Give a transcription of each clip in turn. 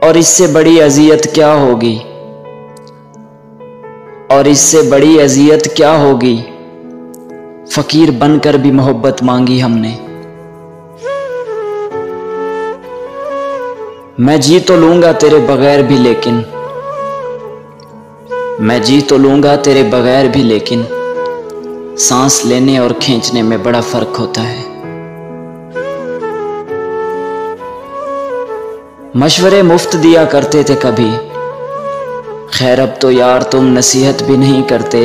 और इससे बड़ी अजियत क्या होगी, और इससे बड़ी अजियत क्या होगी। फकीर बनकर भी मोहब्बत मांगी हमने। मैं जी तो लूंगा तेरे बगैर भी, लेकिन मैं जी तो लूंगा तेरे बगैर भी, लेकिन सांस लेने और खींचने में बड़ा फर्क होता है। मशवरे मुफ्त दिया करते थे कभी, खैर अब तो यार तुम नसीहत भी नहीं करते।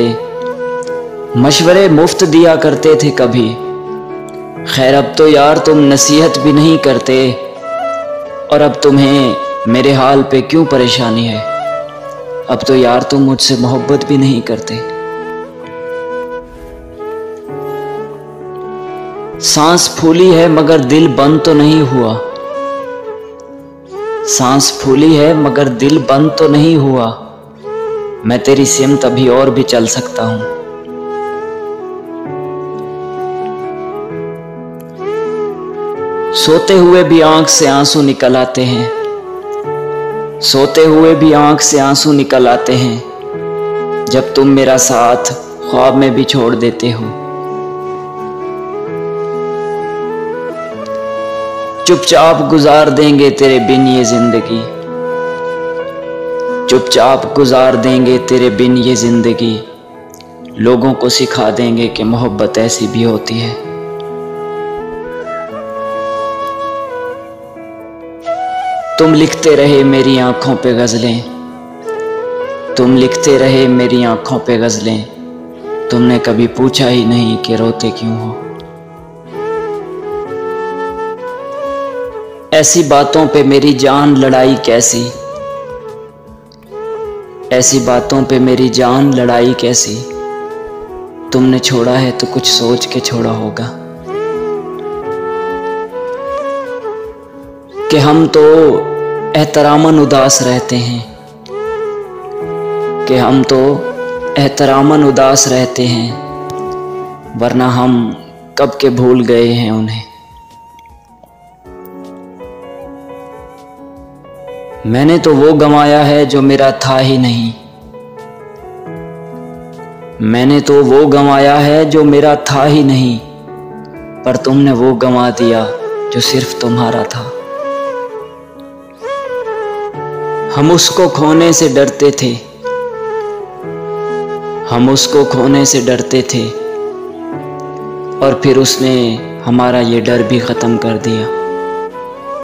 मशवरे मुफ्त दिया करते थे कभी, खैर अब तो यार तुम नसीहत भी नहीं करते। और अब तुम्हें मेरे हाल पे क्यों परेशानी है, अब तो यार तुम मुझसे मोहब्बत भी नहीं करते। सांस फूली है मगर दिल बंद तो नहीं हुआ, सांस फूली है मगर दिल बंद तो नहीं हुआ। मैं तेरी सिमत अभी और भी चल सकता हूं। सोते हुए भी आंख से आंसू निकल आते हैं, सोते हुए भी आंख से आंसू निकल आते हैं। जब तुम मेरा साथ ख्वाब में भी छोड़ देते हो। चुपचाप गुजार देंगे तेरे बिन ये जिंदगी, चुपचाप गुजार देंगे तेरे बिन ये जिंदगी। लोगों को सिखा देंगे कि मोहब्बत ऐसी भी होती है। तुम लिखते रहे मेरी आंखों पे गजलें, तुम लिखते रहे मेरी आंखों पे गजलें। तुमने कभी पूछा ही नहीं कि रोते क्यों हो। ऐसी बातों पे मेरी जान लड़ाई कैसी, ऐसी बातों पे मेरी जान लड़ाई कैसी। तुमने छोड़ा है तो कुछ सोच के छोड़ा होगा कि हम तो एहतरामन उदास रहते हैं, कि हम तो एहतरामन उदास रहते हैं, वरना हम कब के भूल गए हैं उन्हें। मैंने तो वो गंवाया है जो मेरा था ही नहीं, मैंने तो वो गंवाया है जो मेरा था ही नहीं। पर तुमने वो गंवा दिया जो सिर्फ तुम्हारा था। हम उसको खोने से डरते थे, हम उसको खोने से डरते थे, और फिर उसने हमारा ये डर भी ख़त्म कर दिया।